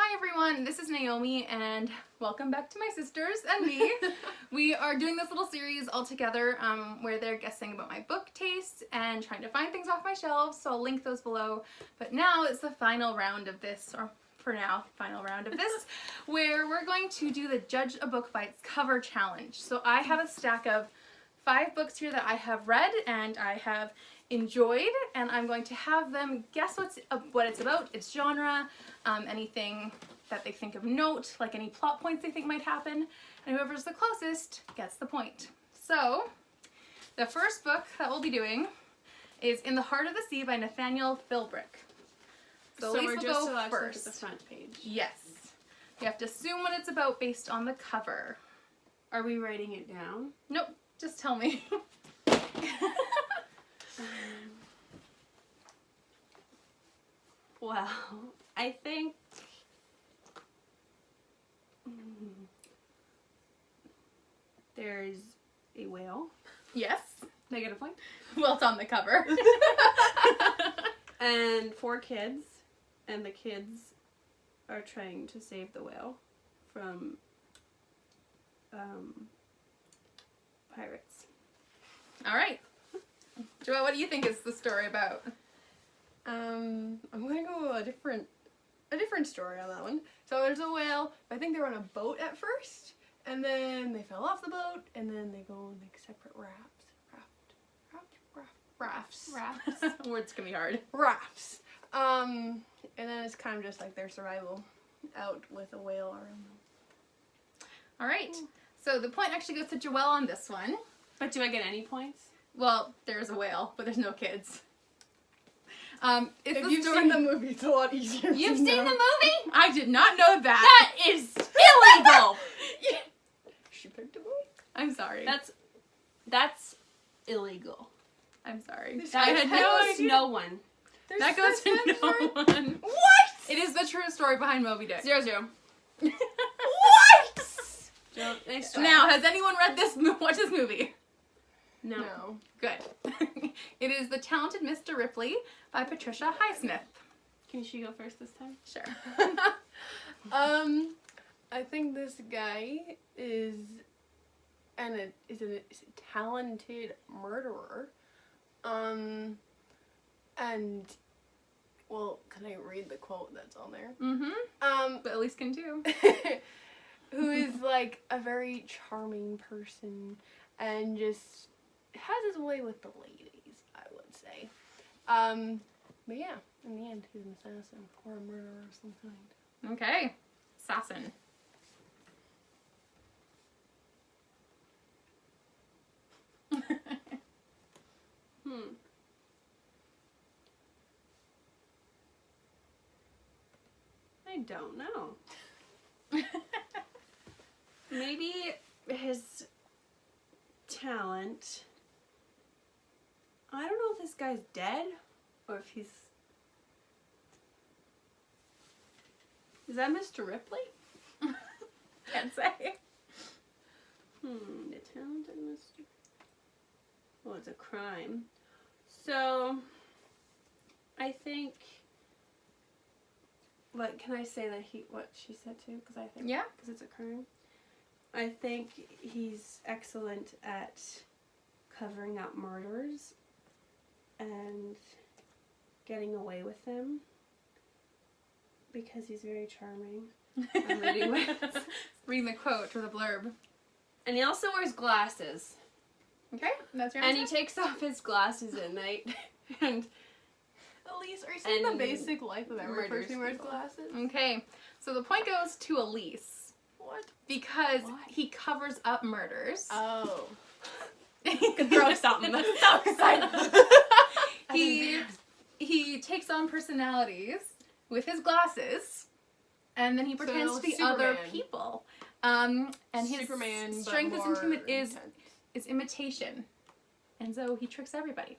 Hi everyone, this is Naomi and welcome back to my sisters and me. We are doing this little series all together where they're guessing about my book tastes and trying to find things off my shelves, so I'll link those below. But now it's the final round of this, or for now, final round of this, where we're going to do the Judge a Book by its Cover challenge. So I have a stack of 5 books here that I have read and I have enjoyed, and I'm going to have them guess what it's about, its genre, anything that they think of note, like any plot points they think might happen, and whoever's the closest gets the point. So, the first book that we'll be doing is In the Heart of the Sea by Nathaniel Philbrick. So we're will just go allowed first. to look at the front page. Yes. You have to assume what it's about based on the cover. Are we writing it down? Nope, just tell me. Well, I think there's a whale. Yes. They get a point. Well, it's on the cover. And 4 kids, and the kids are trying to save the whale from pirates. All right. Joelle, what do you think is the story about? I'm gonna go a different story on that one. So there's a whale. I think they were on a boat at first, and then they fell off the boat, and then they go on like separate rafts. Words can be hard. Rafts. And then it's kind of just like their survival out with a whale around them. All right. So the point actually goes to Joelle on this one. But do I get any points? Well, there's a whale, but there's no kids. It's If the you've story. seen the movie, it's a lot easier. You've to seen know. the movie? I did not know that. That is illegal! She picked a boat. I'm sorry. That's illegal. I'm sorry. This I guy's had head no was- idea. No one. That goes to no one. What? It is the true story behind Moby Dick. 0-0. What? Nice try. Now, has anyone read this? Watched this movie? No. No. Good. It is The Talented Mr. Ripley by Patricia Highsmith. Can she go first this time? Sure. I think this guy is a talented murderer. And well, can I read the quote that's on there? Mm-hmm. But Elise can too. Who is like a very charming person and just has his way with the ladies, I would say. But yeah, in the end, he's an assassin or a murderer of some kind. Okay. Assassin. I don't know. Maybe his talent. I don't know if this guy's dead or if he's. Is that Mr. Ripley? Can't say. The talented Mr. Well, it's a crime. So, I think. Like, can I say that what she said too? Because I think. Yeah. Because it's a crime. I think he's excellent at covering up murders and getting away with them because he's very charming. I'm Reading the quote or the blurb. And he also wears glasses. Okay, that's your And he answer? takes off his glasses at night and Elise, are you saying the And basic life of every murders person who wears people. glasses? Okay, so the point goes to Elise. What? Because Why? he covers up murders. Oh. you could throw something. That's so exciting. He takes on personalities with his glasses, and then he pretends to be other Superman. people. And his Superman, but strength more is intense. imitation, and so he tricks everybody.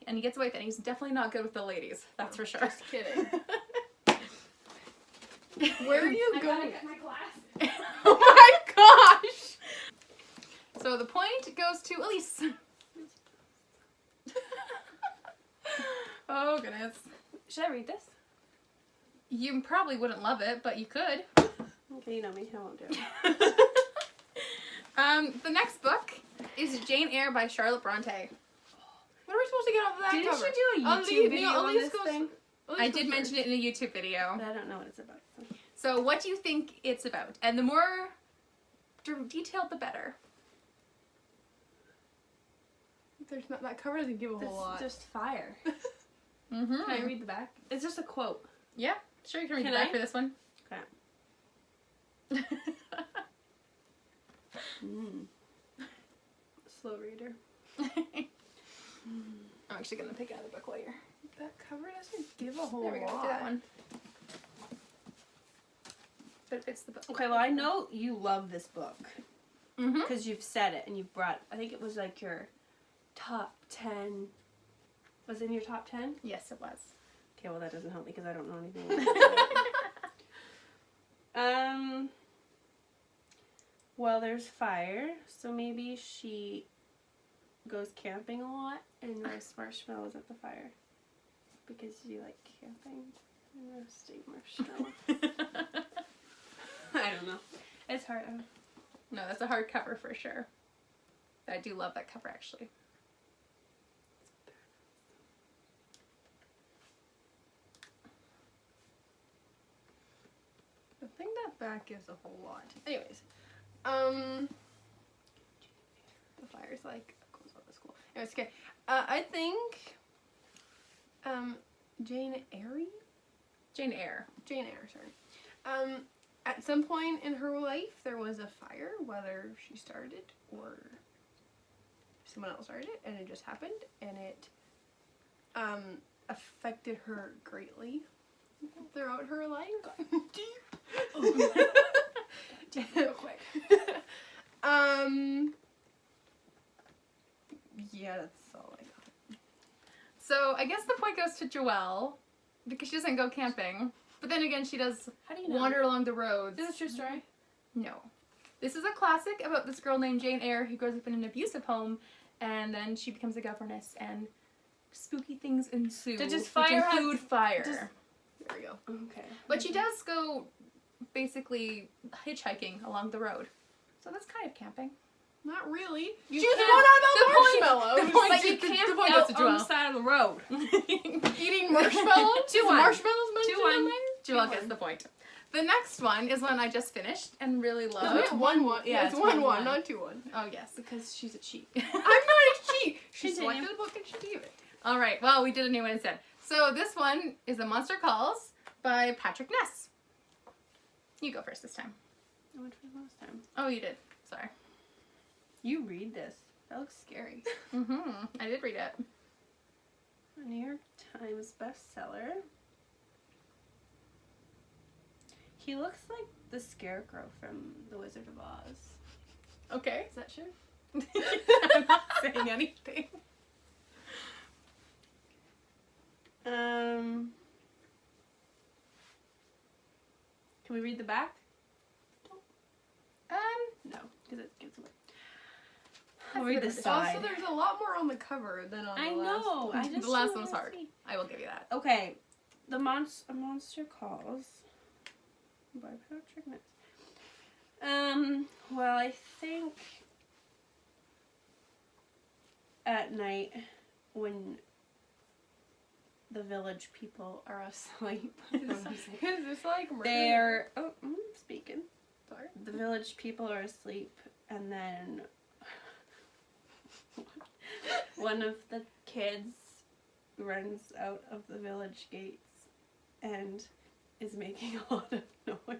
And he gets away with it. And he's definitely not good with the ladies. That's for sure. Just kidding. Where are you going? my glasses. Oh my gosh! So the point goes to Elise. Oh goodness. Should I read this? You probably wouldn't love it, but you could. Okay, you know me. I won't do it. The next book is Jane Eyre by Charlotte Bronte. What are we supposed to get off of that Didn't cover? you do a YouTube video on this thing? I did mention it in a YouTube video. But I don't know what it's about. So. So what do you think it's about? And the more detailed, the better. There's not, that cover doesn't give a whole lot. Just fire. Mm-hmm. Can I read the back? It's just a quote. Yeah, sure, you can read Can the back I? for this one. Okay. Slow reader. I'm actually going to pick out the book later. That cover doesn't give a whole There we go, lot. do that one. But it fits the book. Okay, well, I know you love this book. Mm-hmm. Because you've said it and you've brought, I think it was like your top 10. Was it in your top 10? Yes, it was. Okay, well, that doesn't help me because I don't know anything about it. Well, there's fire, so maybe she goes camping a lot and roasts marshmallows at the fire. Because you like camping and roasting marshmallows. I don't know. It's hard. No, that's a hard cover for sure. I do love that cover, actually. I think that back gives a whole lot. Anyways, the fire's like goes on the school. Anyways, okay. I think, Jane Eyre. Jane Eyre. Jane Eyre, sorry. At some point in her life, there was a fire, whether she started it or someone else started it, and it just happened, and it affected her greatly throughout her life. Real quick. Yeah, that's all I got. So I guess the point goes to Joelle because she doesn't go camping. But then again, she does How do you know? wander along the roads. Is this your story? No. This is a classic about this girl named Jane Eyre who grows up in an abusive home, and then she becomes a governess, and spooky things ensue. Does which fire have- include fire. There we go. Okay. But she does go basically hitchhiking along the road. So that's kind of camping. Not really. You She was can't- going on the about point- marshmallows. the point- But you the can't point out goes to on the Joelle. side of the road. Eating marshmallows? 2-1. Marshmallows mentioned 2-1. in there? Joelle gets the point. The next one is one I just finished and really love. It's 1-1. Yeah, it's 1-1, 1-1. not 2-1. Oh, yes. Because she's a cheat. I'm not a cheat. She Continue. selected the book and she gave it. All right. Well, we did a new one instead. So this one is The Monster Calls by Patrick Ness. You go first this time. I went for the last time. Oh, you did. Sorry. You read this. That looks scary. Mm-hmm. I did read it. A New York Times bestseller. He looks like the Scarecrow from The Wizard of Oz. Okay. Is that true? I'm not saying anything. Can we read the back? Um, No, because it gives away. I'll I'll read the read it. side. Also, there's a lot more on the cover than on the I last know. one. I just the last don't one's wanna hard. see. I will give you that. Okay, A Monster Calls by Patrick Ness. Well, I think at night when the village people are asleep, Is this like murder? they're speaking. Sorry. The village people are asleep, and then one of the kids runs out of the village gates and is making a lot of noise.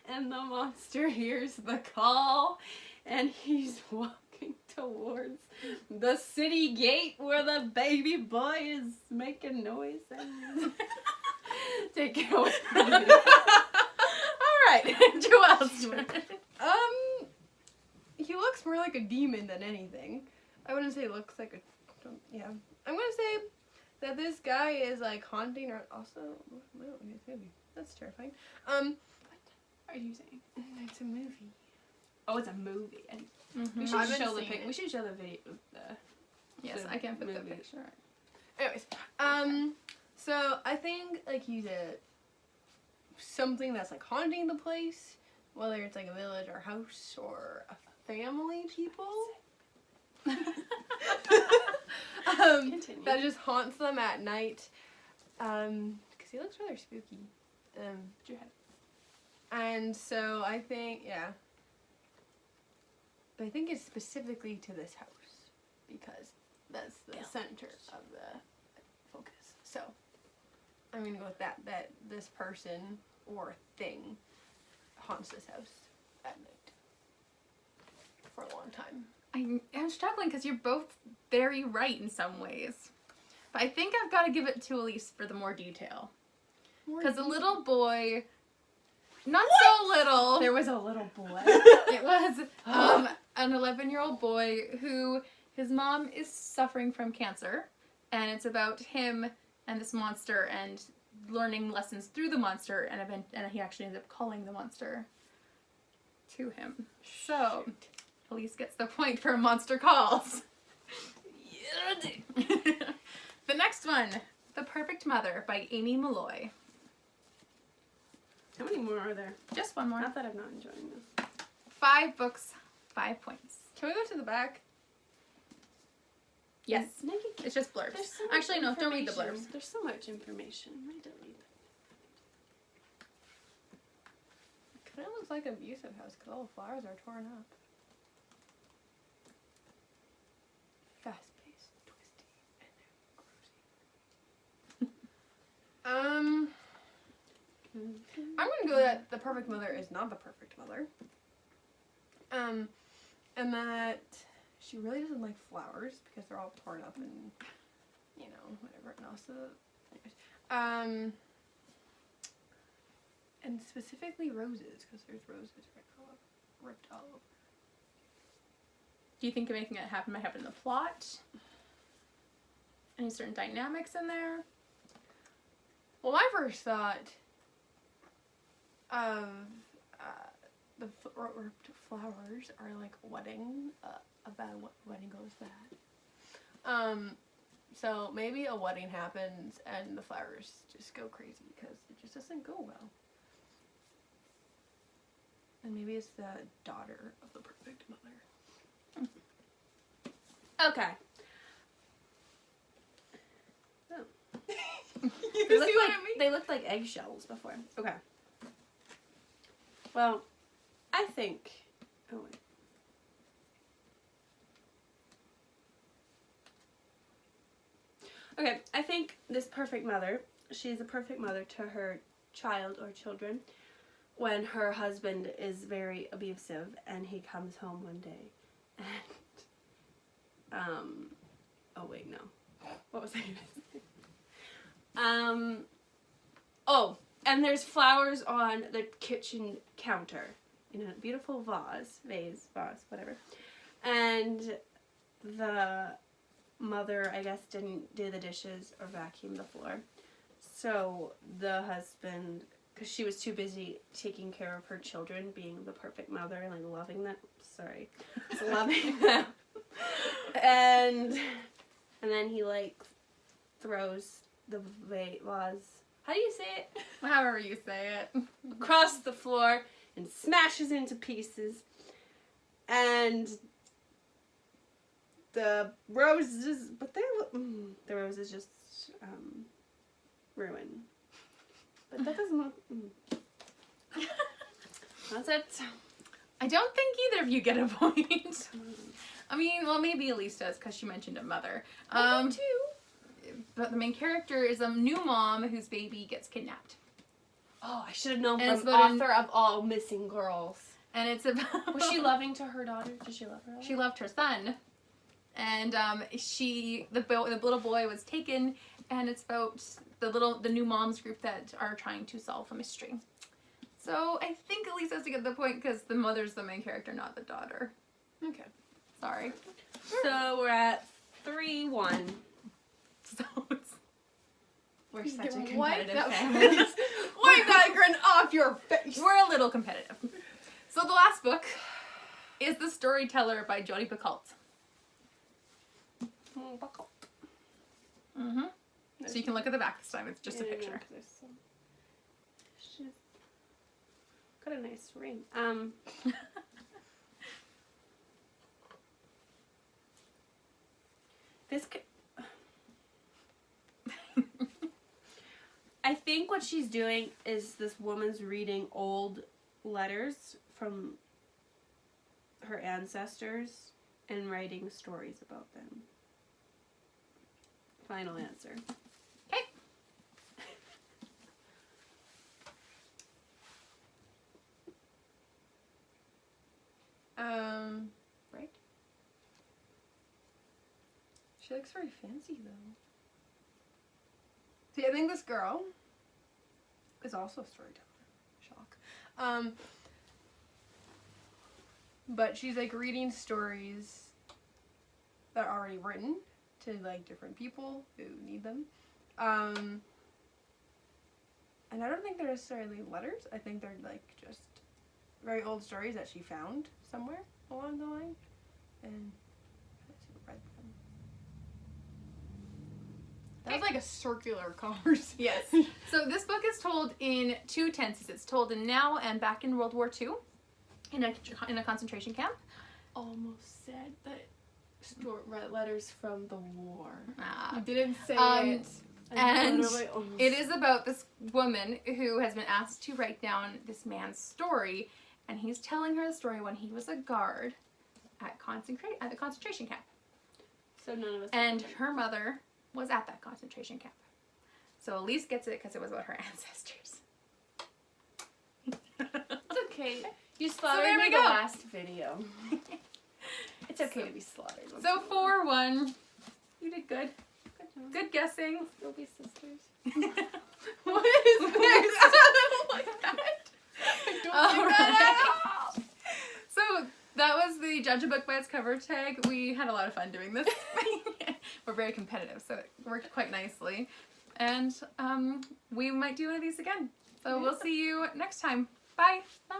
And the monster hears the call, and he's walking towards the city gate where the baby boy is making noise. And take it away. All right. Joelle's turn. He looks more like a demon than anything. I wouldn't say looks like a, yeah. I'm gonna say that this guy is like haunting or also, well, maybe. That's terrifying. What are you saying? It's a movie. Oh, it's a movie. And Mm-hmm. we I should haven't show the seen pic. it. We should show the video. Yes, the I can put the movie. picture. Anyways, so I think like he's a something that's like haunting the place, whether it's like a village or house or a family, people. Continue. That just haunts them at night. Because he looks rather spooky. And so I think, yeah. But I think it's specifically to this house because that's the center of the focus. So I'm gonna go with that this person or thing haunts this house at night for a long time. I'm struggling because you're both very right in some ways. But I think I've got to give it to Elise for the more detail. Because a little boy, not so little. There was a little boy. It was an 11-year-old boy who, his mom is suffering from cancer. And it's about him and this monster and learning lessons through the monster. And he actually ends up calling the monster to him. So, Elise gets the point for Monster Calls. The next one, The Perfect Mother by Amy Malloy. How many more are there? Just one more. Not that I'm not enjoying this. 5 books, 5 points. Can we go to the back? Yes. It's just blurbs. There's so much Actually, no, don't read the blurbs. information. There's so much information. I don't read that. Kind of looks like an abusive house because all the flowers are torn up. Fast-paced, twisty, and grossy. I'm gonna go that the perfect mother is not the perfect mother. And that she really doesn't like flowers because they're all torn up and, you know, whatever else. Anyways. And specifically roses because there's roses ripped all over. Do you think making it happen might happen in the plot? Any certain dynamics in there? Well, my first thought of the ripped flowers are like a wedding. A bad wedding goes bad. So maybe a wedding happens and the flowers just go crazy because it just doesn't go well. And maybe it's the daughter of the perfect mother. Okay. Oh. You see what I mean? They looked like eggshells before. Okay. Well, I think. Oh wait. Okay, I think this perfect mother, she's a perfect mother to her child or children when her husband is very abusive and he comes home one day and oh wait, no. What was I gonna say? Oh, and there's flowers on the kitchen counter in a beautiful vase, whatever. And the mother, I guess, didn't do the dishes or vacuum the floor. So the husband, because she was too busy taking care of her children, being the perfect mother, and like loving them. Sorry. Loving them. And then he like throws the vase. How do you say it? However you say it. Across the floor and smashes into pieces. And the roses, but they look, the roses just ruined. But that doesn't look. That's it. I don't think either of you get a point. I mean, well, maybe Elise does because she mentioned a mother. I do too. But the main character is a new mom whose baby gets kidnapped. Oh, I should have known And from it's about author of all missing girls. And it's about... Was she loving to her daughter? Did she love her daughter? She loved her son. And the little boy was taken, and it's about the new moms group that are trying to solve a mystery. So I think Elise has to get the point because the mother's the main character, not the daughter. Okay. Sorry. So we're at 3-1. So it's... We're such a Wipe competitive that family. Wipe that grin off your face. We're a little competitive. So the last book is The Storyteller by Jodi Picoult. Mm-hmm. So you can look at the back this time. It's just a picture. got a nice ring. This could... I think what she's doing is this woman's reading old letters from her ancestors and writing stories about them. Final answer. Okay. Right? She looks very fancy though. See, I think this girl is also a storyteller. Shock. But she's like reading stories that are already written to like different people who need them. And I don't think they're necessarily letters. I think they're like just very old stories that she found somewhere along the line and read them. That was like a circular conversation. Yes. So this book is told in 2 tenses. It's told in now and back in World War II in a concentration camp. Almost said that letters from the war. Ah. You didn't say it. And it is about this woman who has been asked to write down this man's story, and he's telling her the story when he was a guard at the concentration camp. So none of us. And her mother was at that concentration camp. So Elise gets it because it was about her ancestors. It's okay. You there slaughtered we me go. the last video. It's okay to be slaughtered. So 4-1. You did good. Good job. Good guessing. We'll be sisters. What is this? I don't like that. I don't All like that right. at all. So that was the Judge a Book by its cover tag. We had a lot of fun doing this. We're very competitive, so it worked quite nicely. And we might do one of these again. So we'll see you next time. Bye. Bye.